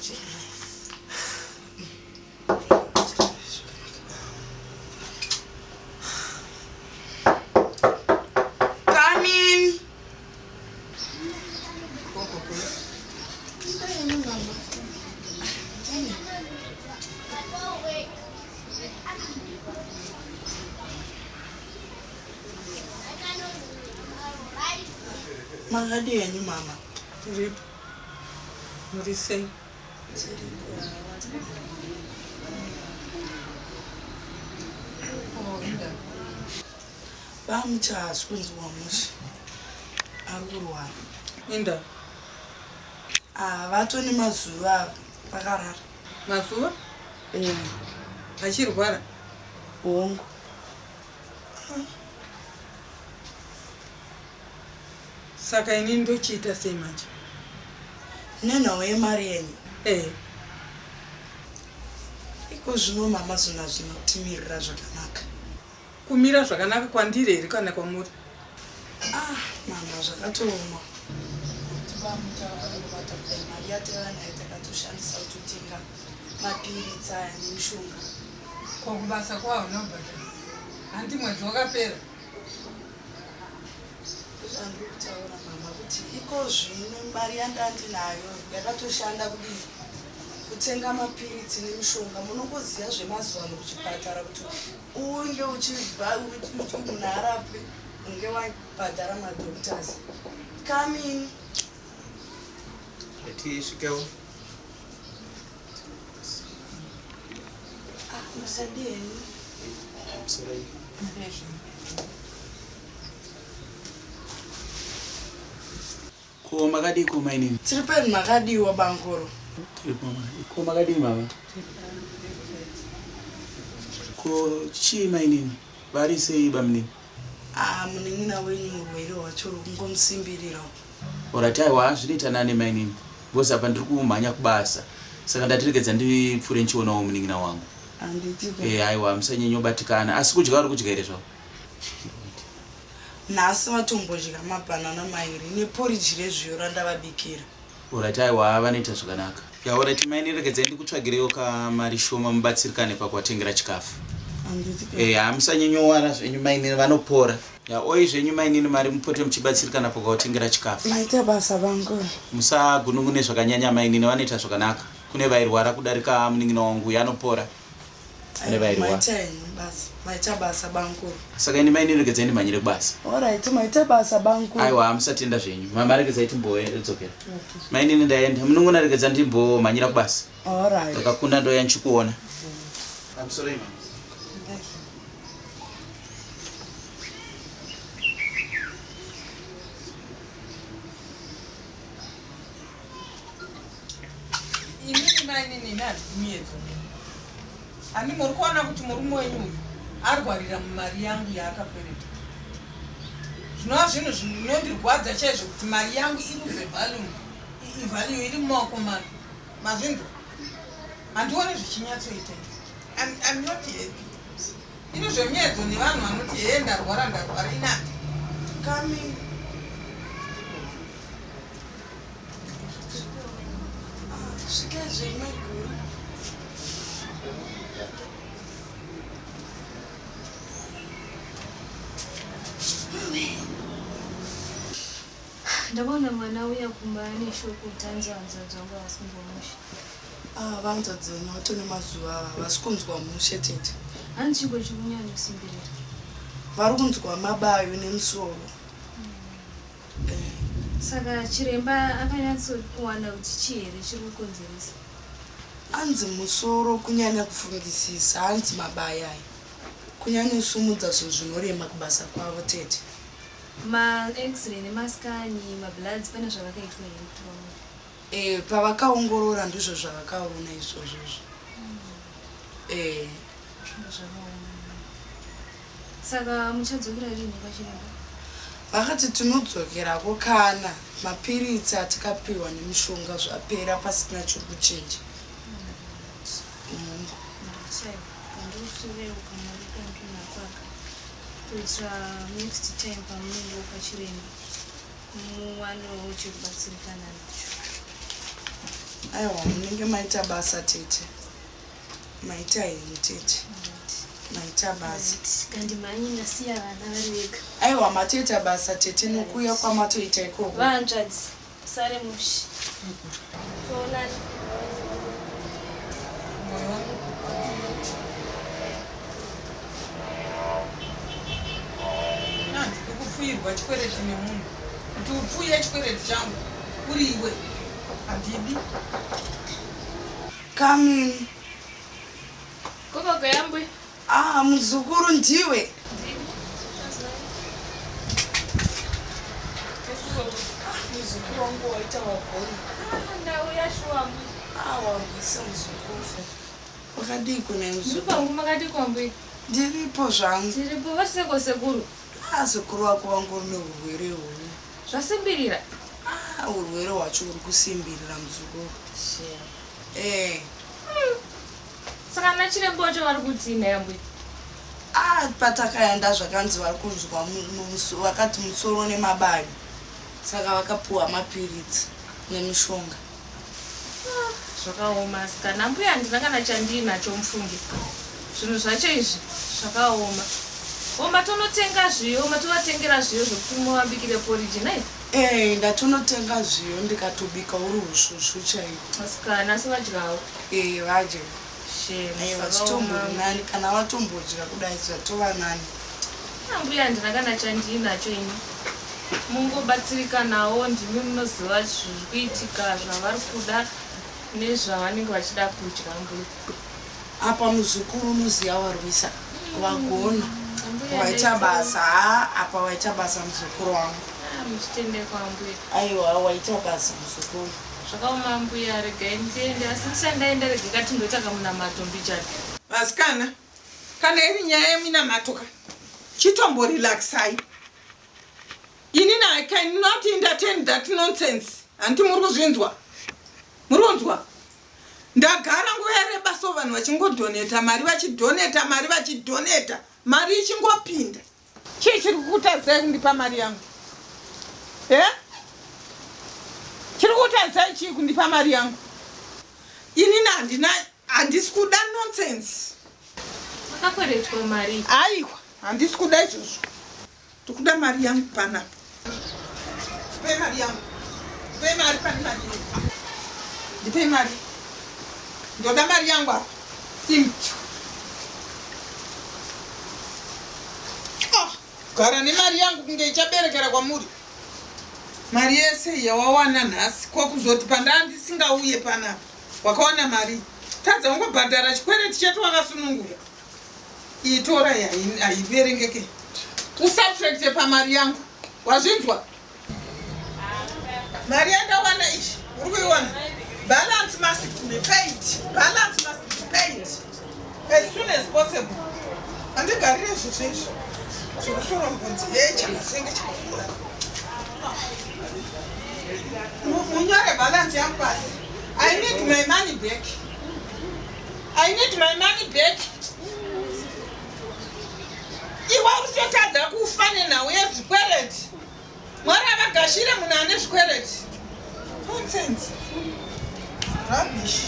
Come in. Magadi yenyu mama. Rip. Murisei. Bamuchas kunzwa mushi. Arurwa. Inda. Vatoni mazuva pakarara. Mazuva? Achirwara. Hongo. Saka ini ndochiita sei manje? Nenhau yemari yenyu. Iko zvino mama zvona zvinotimirira zvakanaka. Kumira zvakanaka kwandiri here kana kwamuri? Mama zvakatooma. Tibamutabata kudai mari yatavanayo takatoshandisa kutotenga mapiritsi aya nemishonga. Kwakubasa kwawo nobhadhara. Handi mwedzi wakapera. Zvandiri kutaura mama kuti iko zvino mari yandandinayo yakatoshanda kudii kutenga mapiritsi nemishonga. Munongoziva zvemazuva ano kuchipatara kuti unge uchibva munhu arapwe unge wabhadhara madhoktors. Come in. Svikewo. Musadini. Musadini. Ko makadi ko mainini? Tiri peni makadiwa Bangoro. Tiri mama. Ko makadi mama? Ko chi mainini? Vari sei bamnini? Munin'ina wenyu murwere wacho kungomusimbirira. Orataiwa zvinoita nani mainini? Bosa apa ndiri kumhanya kubasa. Saka ndatirekedza ndipfure nchionawo munin'ina wangu. Aiwa musanyanya kubatikana. Asi kudya vari kudya here zvavo? Nhasi vatombodya mabhanana mairi neporiji rezviyo randavabikira. Orataiwa vanoita zvakanaka. Orati maini regedzai ndikutsvagirewo kamari shoma mubatsirikane pakuvatengera chikafu. Musanyanyowara zvenyu mainini vanopora. Oi zvenyu mainini mari mupote muchibatsirikana pakuvatengera chikafu. Maita basa Bangoro. Musagunun'une zvakanyanya mainini vanoita zvakanaka. Kune vairwara kudarika munin'ina wangu yanopora. Ane vairwara. Maita basa Bangoro. Saka ini mainini regedzai ndimhanyire kubasa. Alright, maita basa Bangoro. Aiwa musatenda zvenyu. Mama regedzai timbodzokera. Mainini ndaenda munun'una regedza ndimbomhanyira kubasa. Alright. Ndakakunda ndoya nchikuona. I'm sorry. Ini ndazimiedzo. Ani muri kuona kuti murume wenyu uyu arwarira mumari yangu yaakapereka. Zvinova zvinhu zvinondirwadza chaizvo kuti mari yangu iruze value iri mumaoko mano. Mazvinzwa? Handioni zvichinyatsoita. I'm not happy. Ino zvemiedzo nevanhu vanoti ndarwara inati. Come in. Zvikazve maguru. Ndabona mwana uya kumba neshoko tanza dzangu vasinzwa mushe. Vanza dzenyu vatone mazuva vasikunzwa mushe tete. Handichiko chikunyanya kusimbirira. Vari kunzwa mabayo nemusoro. Saka chiremba akanyatsokuwana kuti chihere chiri kukonzeresa. Hanzi musoro kunyanya kufungisisa, hanzi mabaya aya. Kunyanya kusumudza zvinhu zvinorema kubasa kwavo tete. Ma-X-ray nemaskani, mabloods pane zvavakaitwa here kuti pavakaongorora ndizvo zvavakaona izvozvo. Saka muchadzokera rini kwachiremba? Vakati tinodzokerako kana mapiritsi atikapiwa nemishonga zvapera pasina chiri kuchinja. Next time pamunenge kwachiremba muwanewo chekubatsirikana nacho. aiwa munenge maita basa tete maita henyu tete maita basa kandi manyi ndasiya vana vari vega aiwa matoita basa tete nokuuya kwamatoita ikoko vanzvadzi sare mushi toonani kupfuirwa chikwereti nemunhu kuti upfuye chikwereti changu uri iwe handidi kamini gogogo yambwe muzukuru ndiwe muzukuru wangu waita wagoni ndauya shuwambwe wambwise muzukuru wakadii kune muzukuru ndipangu makati kwambwe ndiripo zvangu ndiripo vaseko sekuru sekuru wako wangu une urwere uyu zvasimbirira urwere hwacho uri kusimbirira muzukuru saka nachirembo wacho vari kutina yambwe patakaenda zvakanzi vari kunzwa vakati musoro nemabavi saka vakapuwa mapiritsi nemishonga zvakaoma saka nambuya handina kana chandinacho mufungi zvinhu zvacho izvi zvakaoma oma tonotenga zviyo matovatengera zviyo zvokuti muvabikire poriji nai ndatonotenga zviyo ndikatobika uri usvusvu chaiko asikana asi vadyawo vadya zvakaoma nani kana vatombodya kudai zvatova nani nambuya handina kana chandinacho ini mungobatsirika nawo ndimi munoziva zviri kuitika zvavari kuda nezvavanenge vachida kudya mbuya apa muzukuru unoziva warwisa wagona waita basa apa waita basa muzukuru wangu muchitendekwa mbuya aiwa waita basa muzukuru zvakaoma mbuya regai ndiende asi ndichandaenda rege katingoita kamunamato mbichati vasikana kana iri nyaya yeminamato ka chitomborelaxai inini I cannot entertain that nonsense handi muri kuzvinzwa muronzwa ndagara nguva yareba so vanhu vachingodhoneta mari vachidhoneta mari ichingopinda chii chiri kukutadzai kundipa mari yangu chiri kukutadzai chii kundipa mari yangu inini handisi kuda nonsense makakweretwa mari aiwa handisi kuda izvozvo ndikuda mari yangu panapa ndipei mari yangu ndipei mari pane mari ndipei mari ndoda mari yangu apa gara nemari yangu kunge ichaberekera kwamuri mari yese yawawana nhasi kwakuzoti pandandisingauye panapa wakawana mari tadza ungobhadhara chikwereti chetu wakasunungura itora haiverengeke usubtracte pamari yangu wazvinzwa mari yandawana izvi uri kuiwana balance must be paid as soon as possible handigarire zvizvezvo zvokusora mbunzi chakasenge chakafura munyore balance yangu pasi I need my money back iwa uchotadza kufane nawo yezvikwereti mwari avagashire munhu ane zvikwereti nonsense rubbish